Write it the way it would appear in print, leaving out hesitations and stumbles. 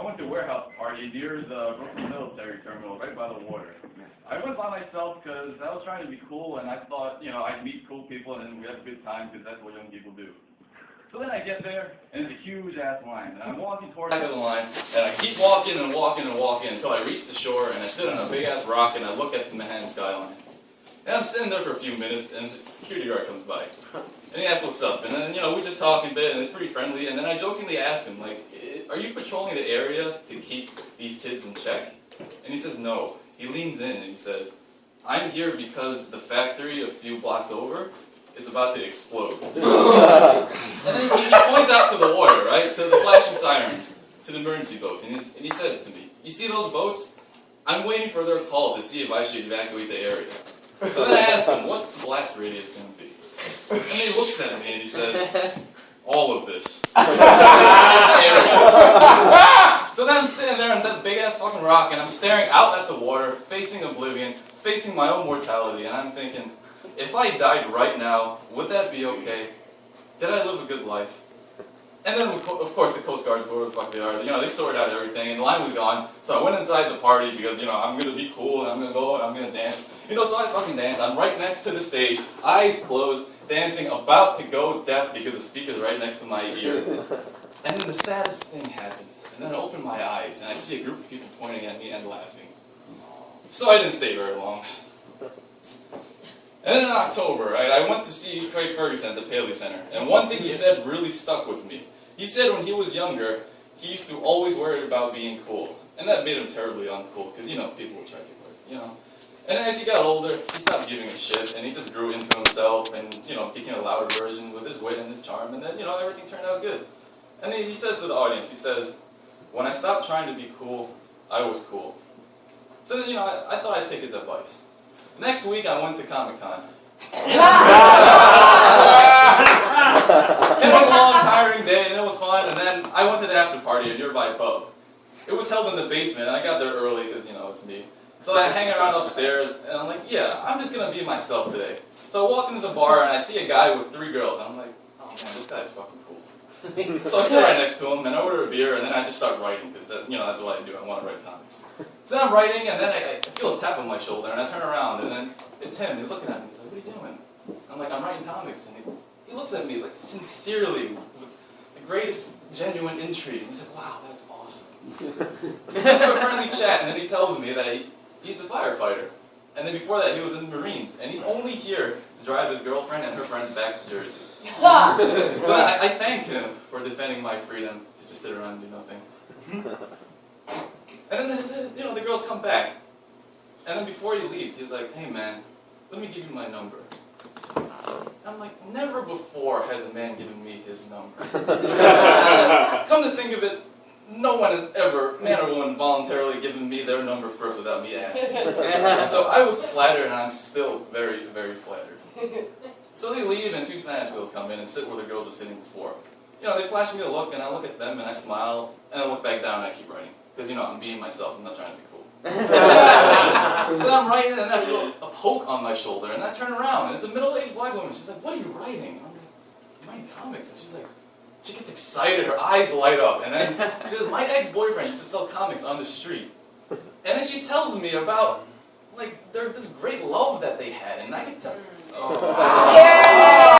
I went to a warehouse party near the Brooklyn Military Terminal, right by the water. I went by myself because I was trying to be cool, and I thought, I'd meet cool people and then we have a good time because that's what young people do. So then I get there, and it's a huge-ass line, and I'm walking towards the line, and I keep walking and walking and walking until I reach the shore, and I sit on a big-ass rock, and I look at the Manhattan skyline. And I'm sitting there for a few minutes, and the security guard comes by. And he asks what's up, and then, we just talk a bit, and it's pretty friendly, and then I jokingly ask him, like, are you patrolling the area to keep these kids in check? And he says no. He leans in and he says, I'm here because the factory a few blocks over, it's about to explode. And then he points out to the water, right, to the flashing sirens, to the emergency boats, and he says to me, you see those boats? I'm waiting for their call to see if I should evacuate the area. So then I ask him, what's the blast radius going to be? And then he looks at me and he says, all of this. So then I'm sitting there on that big-ass fucking rock, and I'm staring out at the water, facing oblivion, facing my own mortality, and I'm thinking, if I died right now, would that be okay? Did I live a good life? And then, of course, the Coast Guards, whoever the fuck they are, they sorted out everything, and the line was gone, so I went inside the party because, I'm going to be cool, and I'm going to go, and I'm going to dance. So I fucking dance. I'm right next to the stage, eyes closed, dancing, about to go deaf because the speaker's right next to my ear. And then the saddest thing happened. And then I opened my eyes, and I see a group of people pointing at me and laughing. So I didn't stay very long. And then in October, I went to see Craig Ferguson at the Paley Center, and one thing he said really stuck with me. He said when he was younger, he used to always worry about being cool. And that made him terribly uncool, because, people will try to work, And as he got older, he stopped giving a shit, and he just grew into himself, and, became a louder version with his wit and his charm, and then, everything turned out good. And then he says to the audience, he says, when I stopped trying to be cool, I was cool. So then, I thought I'd take his advice. Next week, I went to Comic-Con. It was a long, tiring day, and it was fun, and then I went to the after party at a nearby pub. It was held in the basement, and I got there early, because, it's me. So I hang around upstairs, and I'm like, yeah, I'm just going to be myself today. So I walk into the bar, and I see a guy with 3 girls, and I'm like, oh man, this guy's fucking cool. So I sit right next to him, and I order a beer, and then I just start writing, because that's what I do, I want to write comics. So then I'm writing, and then I feel a tap on my shoulder, and I turn around, and then it's him, he's looking at me, he's like, what are you doing? I'm like, I'm writing comics, and he looks at me, like, sincerely, with the greatest genuine intrigue, and he's like, wow, that's awesome. So we have a friendly chat, and then he tells me that he's a firefighter. And then before that, he was in the Marines. And he's only here to drive his girlfriend and her friends back to Jersey. So I thank him for defending my freedom to just sit around and do nothing. And then the girls come back. And then before he leaves, he's like, hey man, let me give you my number. And I'm like, never before has a man given me his number. Come to think of it, no one has ever, man or woman, voluntarily given me their number first without me asking. So I was flattered, and I'm still very, very flattered. So they leave, and 2 Spanish girls come in and sit where the girls were sitting before. They flash me a look, and I look at them, and I smile, and I look back down, and I keep writing. Because, I'm being myself, I'm not trying to be cool. So then I'm writing, and I feel a poke on my shoulder, and I turn around, and it's a middle-aged black woman. She's like, what are you writing? And I'm like, I'm writing comics. And she's like, she gets excited, her eyes light up, and then she says, my ex-boyfriend used to sell comics on the street. And then she tells me about, like, this great love that they had, and I can tell. Oh. Yeah!